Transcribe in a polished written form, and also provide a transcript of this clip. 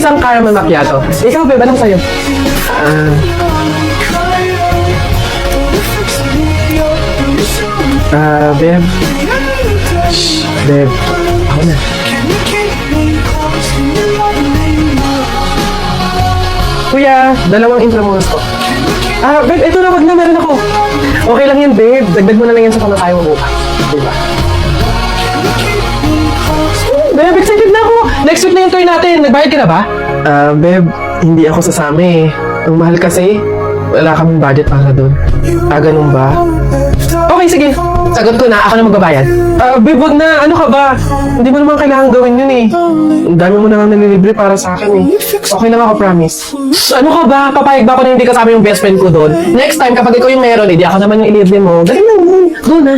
isang caramel macchiato. Ikaw, babe, anong sa'yo? Babe. Shh, babe. Ako na. Kuya, dalawang intramuros ko. Babe, ito na, wag na, meron ako. Okay lang yan, babe. Dagdag mo na lang yan sa pamakain mo bukas. Diba? Babe, excited na ako. Next week na yung tour natin. Nagbayad ka na ba? Babe, hindi ako sasama eh. Ang mahal kasi. Wala kaming budget para doon. Ganun ba? Okay, sige. Sagot ko na. Ako na magbabayad. Babe, wag na. Ano ka ba? Hindi mo naman kailangan gawin yun eh. Ang dami mo na lang nililibre para sa akin eh. Okay lang ako, promise. Ano ka ba? Papayag ba ako na hindi kasama yung best friend ko doon? Next time, kapag ikaw yung meron, hindi ako naman yung ilibre mo. Galing lang yun. Doon na.